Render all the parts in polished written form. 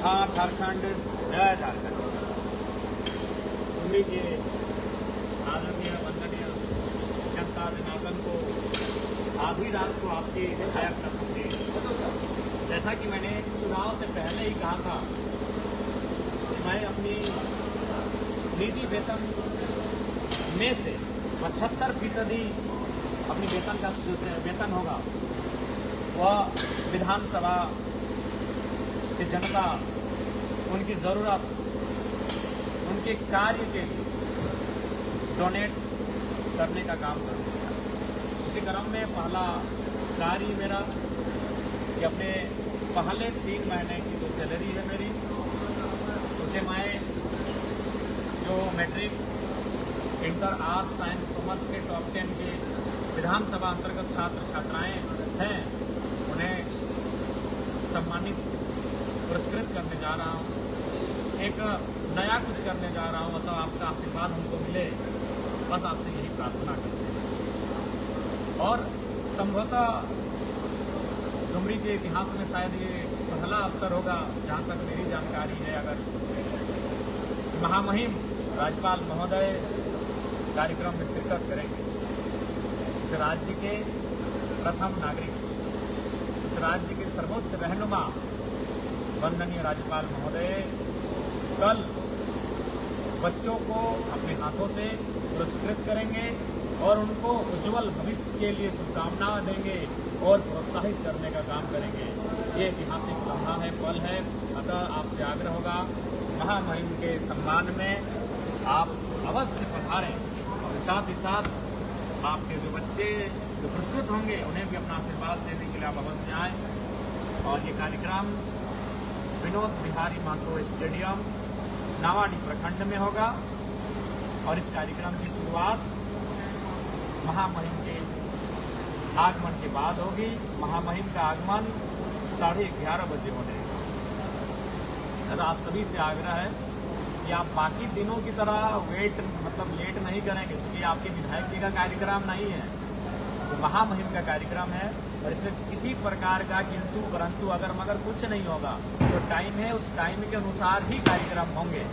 जोहार झारखंड, जय झारखंड। उम्मीद के आदरणीय वंदनीय जनता जनार्दन को आधी रात को आपके विधायक का संदेश। जैसा कि मैंने चुनाव से पहले ही कहा था कि मैं अपनी निजी वेतन में से 75% अपनी वेतन का जो वेतन होगा वह विधानसभा की जनता, उनकी ज़रूरत, उनके कार्य के लिए डोनेट करने का काम करूँगा। उसी क्रम में पहला कार्य मेरा कि अपने पहले 3 महीने की जो सैलरी है मेरी, उसे मैं जो matric, inter, arts, science, commerce के टॉप 10 के विधानसभा अंतर्गत छात्र छात्राएं हैं, उन्हें सम्मानित, पुरस्कृत करने जा रहा हूँ। एक नया कुछ करने जा रहा हूँ, तो आपका आशीर्वाद हमको मिले, बस आपसे यही प्रार्थना करते हैं। और संभवतः डुमरी के इतिहास में शायद ये पहला अवसर होगा, जहाँ तक मेरी जानकारी है, अगर महामहिम राज्यपाल महोदय कार्यक्रम में शिरकत करेंगे। इस राज्य के प्रथम नागरिक, इस राज्य के सर्वोच्च रहनुमा वंदनीय राज्यपाल महोदय कल बच्चों को अपने हाथों से पुरस्कृत करेंगे और उनको उज्जवल भविष्य के लिए शुभकामनाएं देंगे और प्रोत्साहित करने का काम करेंगे। ये ऐतिहासिक लम्हा है, पल है। अतः आपसे आग्रह होगा, महामहिम के सम्मान में आप अवश्य पधारें और साथ ही साथ आपके जो बच्चे जो पुरस्कृत होंगे उन्हें भी अपना आशीर्वाद देने के लिए आप अवश्य आएँ। और ये कार्यक्रम विनोद बिहारी महतो स्टेडियम नावाडी प्रखंड में होगा और इस कार्यक्रम की शुरुआत महामहिम के आगमन के बाद होगी। महामहिम का आगमन 11:30 बजे होने। आप सभी से आग्रह है कि आप बाकी दिनों की तरह लेट नहीं करेंगे, क्योंकि आपके विधायक जी का कार्यक्रम नहीं है, तो महामहिम का कार्यक्रम है और इसमें किसी प्रकार का किंतु परंतु अगर मगर कुछ नहीं होगा। जो टाइम है उस टाइम के अनुसार ही कार्यक्रम होंगे।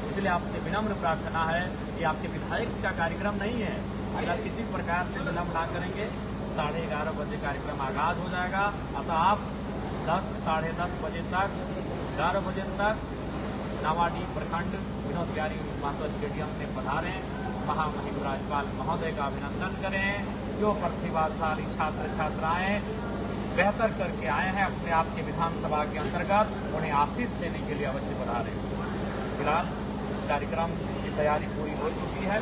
इसलिए आपसे विनम्र प्रार्थना है कि आपके विधायक का कार्यक्रम नहीं है, इसलिए आप किसी प्रकार से विलम्ब ना करेंगे। 11:30 बजे कार्यक्रम आगाज हो जाएगा। अतः आप 10, साढ़े 10 बजे तक, 11 बजे तक नावाडी प्रखंड विनोद बिहारी महतो स्टेडियम में पधारें। महामहिम राज्यपाल महोदय का अभिनंदन करें। जो प्रतिभाशाली छात्र छात्राएं बेहतर करके आए हैं अपने आप के विधानसभा के अंतर्गत, उन्हें आशीष देने के लिए अवश्य पधारें। फिलहाल कार्यक्रम की तैयारी पूरी हो चुकी है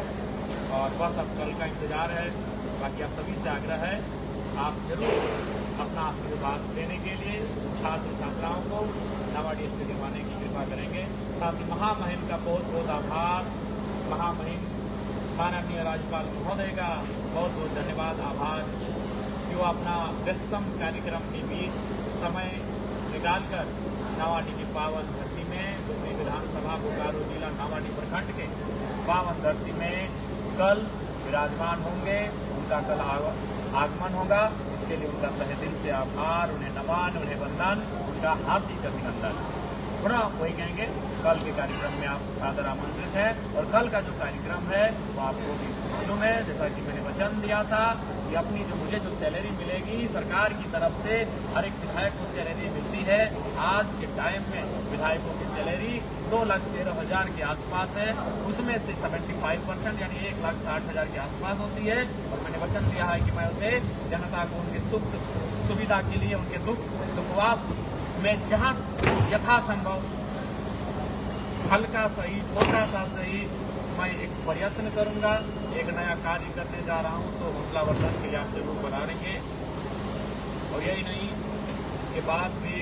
और बस अब कल का इंतजार है। बाकी आप सभी से आग्रह है, आप जरूर अपना आशीर्वाद देने के लिए छात्र छात्राओं को नावाडी स्टेडियम आने की कृपा करेंगे। साथ ही महामहिम का बहुत बहुत आभार, महामहिम माननीय राज्यपाल महोदय का बहुत बहुत धन्यवाद, आभार कि वो अपना व्यस्तम कार्यक्रम के बीच समय निकालकर नावाडी की पावन धरती में, डुमरी विधानसभा बोकारो जिला नावाडी प्रखंड के इस पावन धरती में कल विराजमान होंगे। उनका कल आगमन होगा, इसके लिए उनका तहे दिल से आभार, उन्हें नमन, उन्हें वंदन, उनका हार्दिक अभिनंदन। पुनः वही कहेंगे, कल के कार्यक्रम में आप सादर आमंत्रित है और कल का जो कार्यक्रम है वो आपको भी मालूम है। जैसा कि मैंने वचन दिया था कि अपनी मुझे जो सैलरी मिलेगी सरकार की तरफ से, हर एक विधायक को सैलरी मिलती है। आज के टाइम में विधायकों की सैलरी 2,13,000 के आसपास है, उसमें से 75% यानी 1,60,000 के आसपास होती है। और मैंने वचन दिया है कि मैं उसे जनता को उनके सुख सुविधा के लिए, उनके दुखवास में जहाँ यथासंभव हल्का सही, छोटा सा सही, मैं एक प्रयत्न करूंगा। एक नया कार्य करने जा रहा हूं, तो हौसलावर्धन के लिए आप जरूर बनाएंगे। और यही नहीं, इसके बाद भी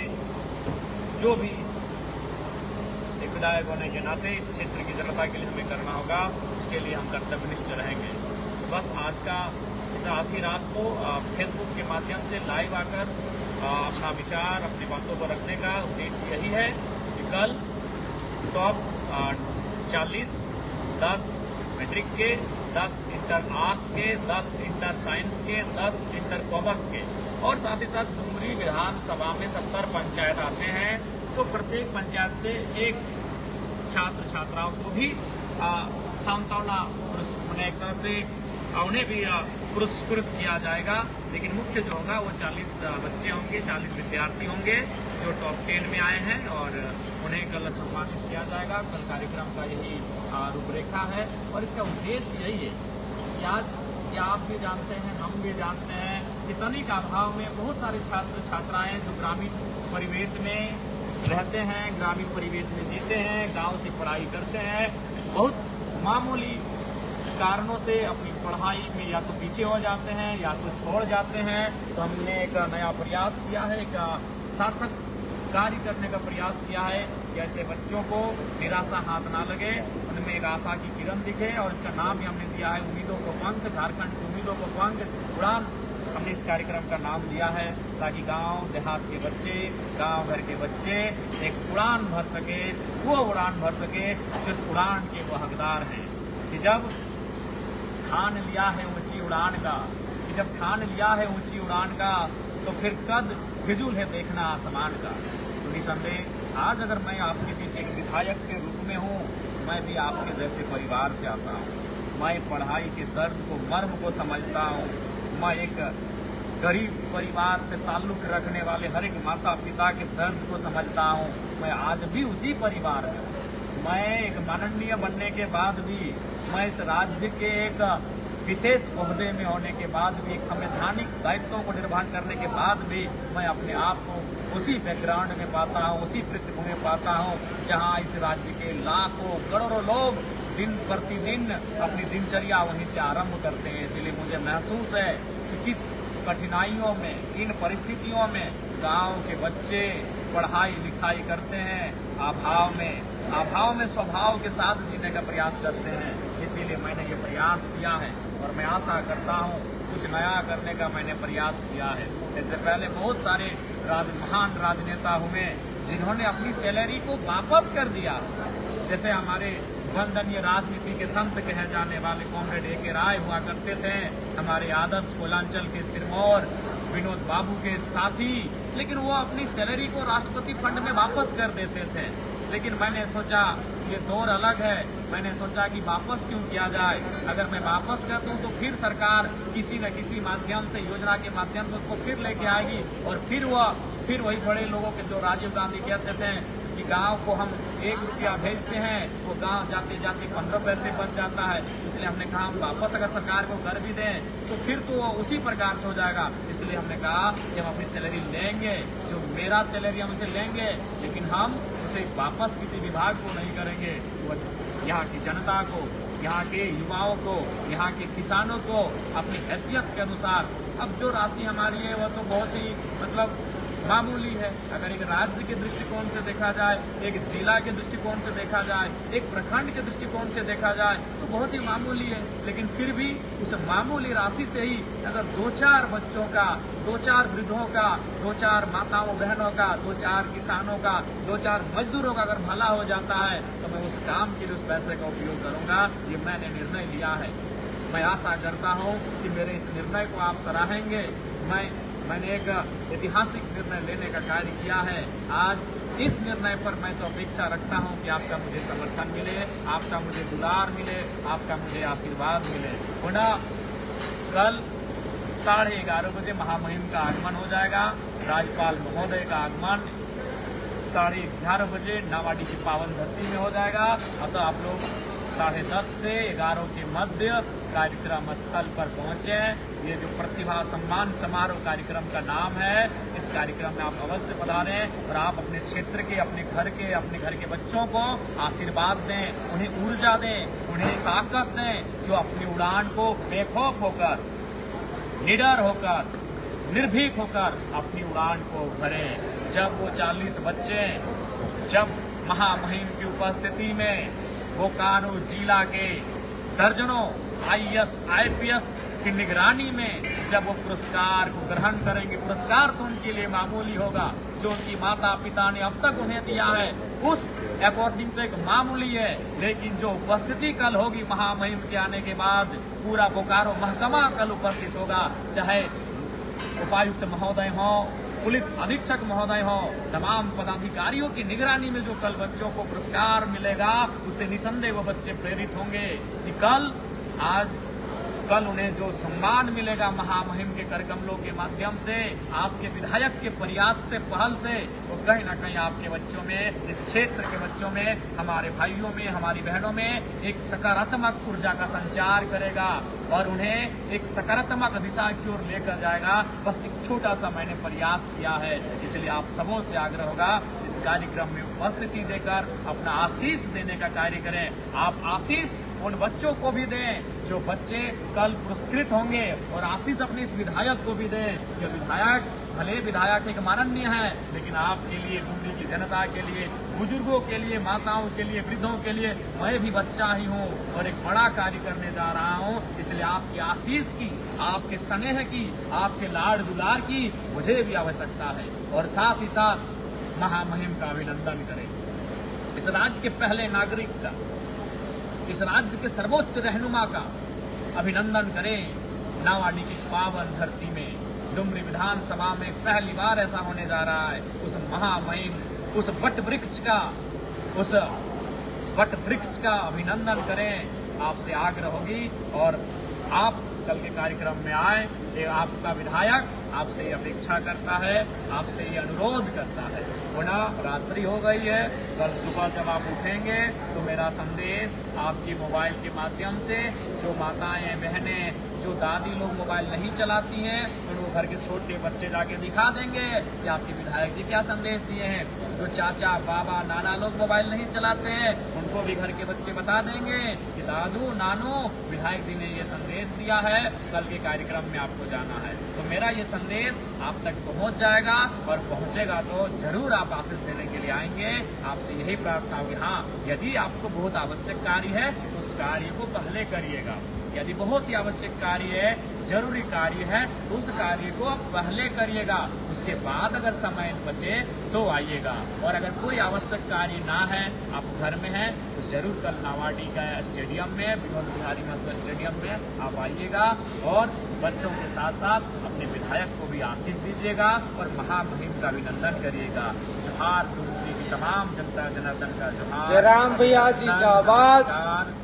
जो भी एक विधायक होने के नाते इस क्षेत्र की जनता के लिए हमें करना होगा, उसके लिए हम कर्तव्यनिष्ठ रहेंगे। बस आज का इस आधी रात को फेसबुक के माध्यम से लाइव आकर अपना विचार, अपनी बातों को रखने का उद्देश्य यही है कि कल टॉप 40, 10 मैट्रिक के, 10 इंटर आर्ट्स के, 10 इंटर साइंस के, 10 इंटर कॉमर्स के और साथ ही साथ डुमरी विधानसभा में 70 पंचायत आते हैं। तो प्रत्येक पंचायत से एक छात्र छात्राओं को भी सांत्वना उन्हें एक तरह से उन्हें भी पुरस्कृत किया जाएगा। लेकिन मुख्य जो होगा वो 40 बच्चे होंगे, 40 विद्यार्थी होंगे जो टॉप 10 में आए हैं और उन्हें कल सम्मानित किया जाएगा। कल कार्यक्रम का यही रूपरेखा है और इसका उद्देश्य यही है कि आज आप भी जानते हैं, हम भी जानते हैं कि तनिक अभाव में बहुत सारे छात्र छात्राएं जो ग्रामीण परिवेश में रहते हैं, ग्रामीण परिवेश में जीते हैं, गांव से पढ़ाई करते हैं, बहुत मामूली कारणों से अपनी पढ़ाई में या तो पीछे हो जाते हैं या तो छोड़ जाते हैं। तो हमने एक नया प्रयास किया है, एक सार्थक कार्य करने का प्रयास किया है कि ऐसे बच्चों को निराशा हाथ ना लगे, उनमें एक आशा की किरण दिखे और इसका नाम भी हमने दिया है उम्मीदों को पंख, झारखंड की उम्मीदों को पंख उड़ान हमने इस कार्यक्रम का नाम दिया है, ताकि गांव देहात के बच्चे, गांव घर के बच्चे एक उड़ान भर सके, वो उड़ान भर सके जिस उड़ान के वो हकदार हैं। कि जब ठान लिया है ऊंची उड़ान का, कि जब ठान लिया है ऊंची उड़ान का, तो फिर कद फिजूल है देखना आसमान का। तो निसंदेह आज अगर मैं आपके बीच एक विधायक के रूप में हूँ, मैं भी आपके जैसे परिवार से आता हूँ। मैं पढ़ाई के दर्द को, मर्म को समझता हूँ। मैं एक गरीब परिवार से ताल्लुक रखने वाले हर एक माता पिता के दर्द को समझता हूँ। मैं आज भी उसी परिवार में हूँ। मैं एक माननीय बनने के बाद भी, मैं इस राज्य के एक विशेष ओहदे में होने के बाद भी, एक संवैधानिक दायित्वों को निर्वहन करने के बाद भी मैं अपने आप को उसी बैकग्राउंड में पाता हूँ, उसी पृष्ठभूमि में पाता हूँ जहाँ इस राज्य के लाखों करोड़ों लोग दिन प्रतिदिन अपनी दिनचर्या वहीं से आरंभ करते हैं। इसलिए मुझे महसूस है कि किस कठिनाइयों में, इन परिस्थितियों में गांव के बच्चे पढ़ाई लिखाई करते हैं, अभाव में स्वभाव के साथ जीने का प्रयास करते हैं। इसीलिए मैंने ये प्रयास किया है और मैं आशा करता हूँ कुछ नया करने का मैंने प्रयास किया है। इससे पहले बहुत सारे महान राजनेता हुए जिन्होंने अपनी सैलरी को वापस कर दिया, जैसे हमारे वंदनीय राजनीति के संत कहे जाने वाले कॉमरेड A.K. राय हुआ करते थे, हमारे आदर्श कोलांचल के सिरमौर विनोद बाबू के साथी। लेकिन वो अपनी सैलरी को राष्ट्रपति फंड में वापस कर देते थे। लेकिन मैंने सोचा ये दौर अलग है, मैंने सोचा कि वापस क्यों किया जाए। अगर मैं वापस कर दूं तो फिर सरकार किसी न किसी माध्यम से, योजना के माध्यम से उसको फिर लेके आएगी और फिर वही बड़े लोगों के जो राजीव गांधी कहते थे कि गांव को हम 1 रुपया भेजते हैं, वो गांव जाते जाते 15 पैसे बच जाता है। इसलिए हमने कहा हम वापस अगर सरकार को कर भी दें तो फिर तो वो उसी प्रकार से हो जाएगा। इसलिए हमने कहा कि हम अपनी सैलरी लेंगे, जो मेरा सैलरी हम उसे लेंगे, लेकिन हम उसे वापस किसी विभाग को नहीं करेंगे। यहाँ की जनता को, यहाँ के युवाओं को, यहाँ के किसानों को अपनी हैसियत के अनुसार, अब जो राशि हमारी है वह तो बहुत ही मामूली है। अगर एक राज्य के दृष्टिकोण से देखा जाए, एक जिला के दृष्टिकोण से देखा जाए, एक प्रखंड के दृष्टिकोण से देखा जाए तो बहुत ही मामूली है। लेकिन फिर भी उस मामूली राशि से ही अगर 2-4 बच्चों का, 2-4 वृद्धों का, 2-4 माताओं बहनों का, 2-4 किसानों का, 2-4 मजदूरों का अगर भला हो जाता है तो मैं उस काम के लिए उस पैसे का उपयोग करूंगा। ये मैंने निर्णय लिया है। मैं आशा करता हूँ कि मेरे इस निर्णय को आप सराहेंगे। मैंने एक ऐतिहासिक निर्णय लेने का कार्य किया है। आज इस निर्णय पर मैं तो अपेक्षा रखता हूं कि आपका मुझे समर्थन मिले, आपका मुझे दुलार मिले, आपका मुझे आशीर्वाद मिले। पुनः कल 11:30 बजे महामहिम का आगमन हो जाएगा। राज्यपाल महोदय का आगमन 11:30 बजे नावाडी की पावन धरती में हो जाएगा। अतः आप लोग 10:30 से 11 के मध्य कार्यक्रम स्थल पर पहुंचे। ये जो प्रतिभा सम्मान समारोह कार्यक्रम का नाम है, इस कार्यक्रम में आप अवश्य पधारें और आप अपने क्षेत्र के, अपने घर के बच्चों को आशीर्वाद दें, उन्हें ऊर्जा दें, उन्हें ताकत दें, जो अपनी उड़ान को बेखौफ होकर, निडर होकर, निर्भीक होकर अपनी उड़ान को भरें। जब वो 40 बच्चे, जब महामहिम की उपस्थिति में बोकारो जिला के दर्जनों IAS, IPS की निगरानी में जब वो पुरस्कार को ग्रहण करेंगे, पुरस्कार तो उनके लिए मामूली होगा, जो उनकी माता पिता ने अब तक उन्हें दिया है उस अकॉर्डिंग तो एक मामूली है। लेकिन जो उपस्थिति कल होगी महामहिम के आने के बाद, पूरा बोकारो महकमा कल उपस्थित होगा, चाहे उपायुक्त महोदय हों, पुलिस अधीक्षक महोदय हो, तमाम पदाधिकारियों की निगरानी में जो कल बच्चों को पुरस्कार मिलेगा, उससे निसंदेह वो बच्चे प्रेरित होंगे कि कल उन्हें जो सम्मान मिलेगा महामहिम के करकमलों के माध्यम से, आपके विधायक के प्रयास से, पहल से, वो कहीं ना कहीं आपके बच्चों में, इस क्षेत्र के बच्चों में, हमारे भाइयों में, हमारी बहनों में एक सकारात्मक ऊर्जा का संचार करेगा और उन्हें एक सकारात्मक दिशा की ओर लेकर जाएगा। बस एक छोटा सा मैंने प्रयास किया है, इसलिए आप सबों से आग्रह होगा इस कार्यक्रम में उपस्थिति देकर अपना आशीष देने का कार्य करें। आप आशीष उन बच्चों को भी दें जो बच्चे कल पुरस्कृत होंगे, और आशीष अपने इस विधायक को भी दें। ये विधायक भले विधायक एक माननीय है, लेकिन आपके लिए, डुमरी की जनता के लिए, बुजुर्गों के लिए, माताओं के लिए, वृद्धों के लिए मैं भी बच्चा ही हूँ और एक बड़ा कार्य करने जा रहा हूँ। इसलिए आपकी आशीष की, आपके स्नेह की, आपके लाड़ दुलार की मुझे भी आवश्यकता है। और साथ ही साथ महामहिम का अभिनंदन करें, इस राज्य के पहले नागरिक का, इस राज्य के सर्वोच्च रहनुमा का अभिनंदन करें। नावाडी की इस पावन धरती में, डुमरी विधानसभा में पहली बार ऐसा होने जा रहा है। उस महामहिम, उस वट वृक्ष का अभिनंदन करें। आपसे आग्रह होगी और आप कल के कार्यक्रम में आए। ये आपका विधायक आपसे ये अपेक्षा करता है, आपसे ये अनुरोध करता है। पुनः रात्रि हो गई है, कल सुबह जब आप उठेंगे तो मेरा संदेश आपकी मोबाइल के माध्यम से, जो माताएं, बहनें, जो दादी लोग मोबाइल नहीं चलाती हैं, तो वो घर के छोटे बच्चे जाके दिखा देंगे कि आपके विधायक जी क्या संदेश दिए हैं। जो चाचा, बाबा, नाना लोग मोबाइल नहीं चलाते हैं, उनको भी घर के बच्चे बता देंगे कि दादू, नानू, विधायक जी ने ये संदेश दिया है, कल के कार्यक्रम में आपको जाना है। तो मेरा ये संदेश आप तक पहुंच जाएगा, और पहुंचेगा तो जरूर आप आशीष देने के लिए आएंगे। आपसे यही प्रार्थना होगी, हाँ, यदि आपको बहुत आवश्यक कार्य है तो उस कार्य को पहले करिएगा। यदि बहुत ही आवश्यक कार्य है, जरूरी कार्य है, तो उस कार्य को आप पहले करिएगा। उसके बाद अगर समय बचे तो आइएगा। और अगर कोई आवश्यक कार्य ना है, आप घर में हैं, तो जरूर कल नावाडी का स्टेडियम में, विनोद बिहारी महतो स्टेडियम में आप आइएगा और बच्चों के साथ साथ अपने विधायक को भी आशीष दीजिएगा और महामहिम का अभिनंदन करिएगा। जोहार, डुमरी की तमाम जनता जनार्दन का जोहार। जय राम भैया जिंदाबाद।